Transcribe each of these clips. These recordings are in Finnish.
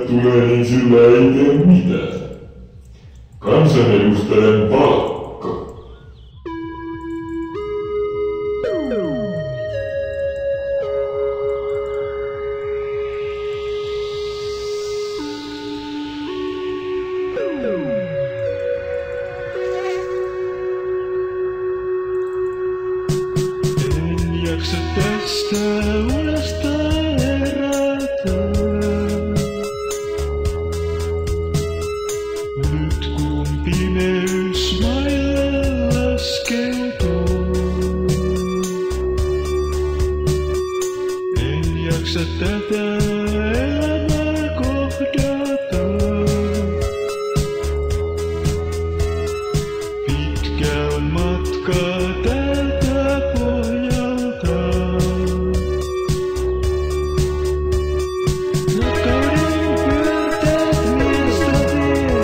tulee, niin sillä ei tee mitään. Kansanedustajan palkka. En jaksa tästä unesta herätä. Nyt kun pimeys maille laskeutuu. En jaksa tätä elämää kohdata. Pitkä on matka tältä pohjalta. Rakkauden pyörteet miestä vie.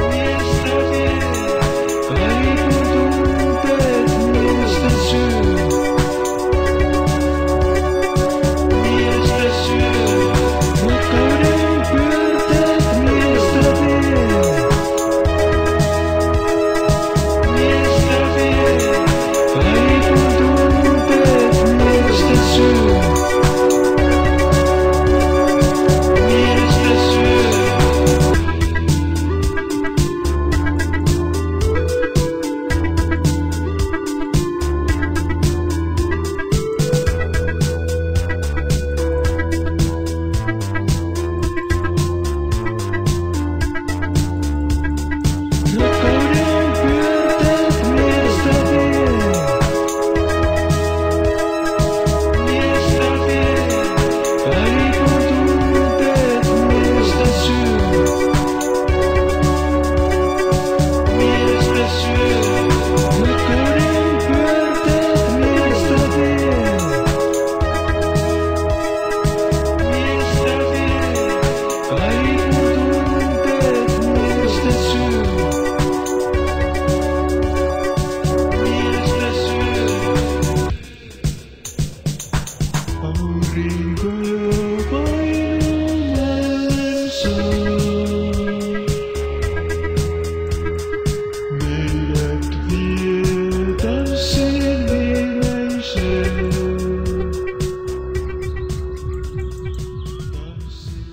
Miestä vie. Kaipun tunteet miestä syö. Miestä syö. Rakkauden pyörteet miestä vie. Miestä vie. Kaipun tunteet miestä syö. Miestä syö. Rakkauden pyörteet miestä vie. Miestä vie. Kaipun tunteet miestä syö. Miestä syö. Rakkauden pyörteet miestä vie. Miestä vie. Kaipun tunteet miestä syö. Miestä syö. Aurinko jo painumansa. Meidät vie tanssin viimeisen. Tanssin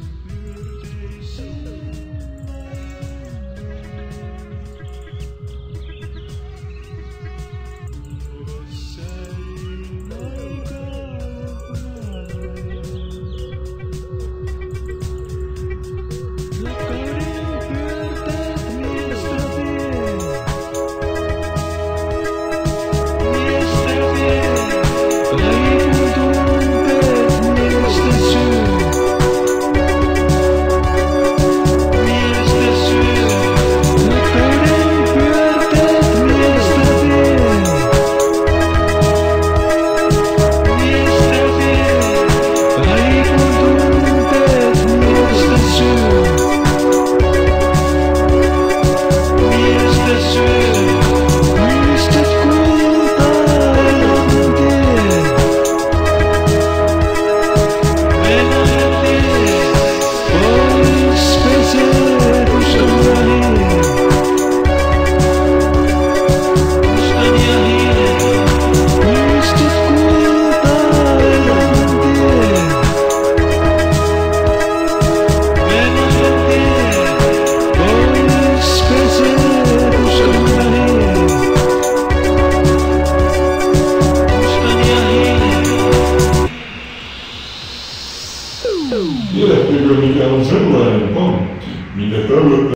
pyörteisiin. Säin Rakkauden pyörteet miestä vie. Miestä vie. Kaipun tunteet miestä syö. Miestä syö. Rakkauden pyörteet miestä vie. Miestä vie. Kaipun tunteet miestä syö. Miestä syö. Muistat kultaelämän tie. Venäjän tie. Pois pesee mustan ja hiilen. Mustan ja hiilen. Muistat kultaelämän tie. Venäjän tie. Pois pesee mustan ja hiilen. Mustan ja hiilen. Tiedättekö mikä on sellainen pankki, minkä tavoitteena